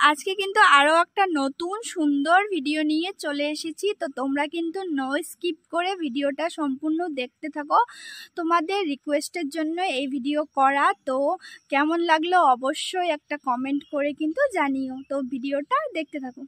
আজকে কিন্তু আরো একটা নতুন সুন্দর ভিডিও নিয়ে চলে এসেছি। তো তোমরা কিন্তু নো স্কিপ করে ভিডিওটা সম্পূর্ণ দেখতে থাকো। তোমাদের রিকোয়েস্টের জন্য এই ভিডিও করা। তো কেমন লাগলো অবশ্যই একটা কমেন্ট করে কিন্তু জানিও। তো ভিডিওটা দেখতে থাকো।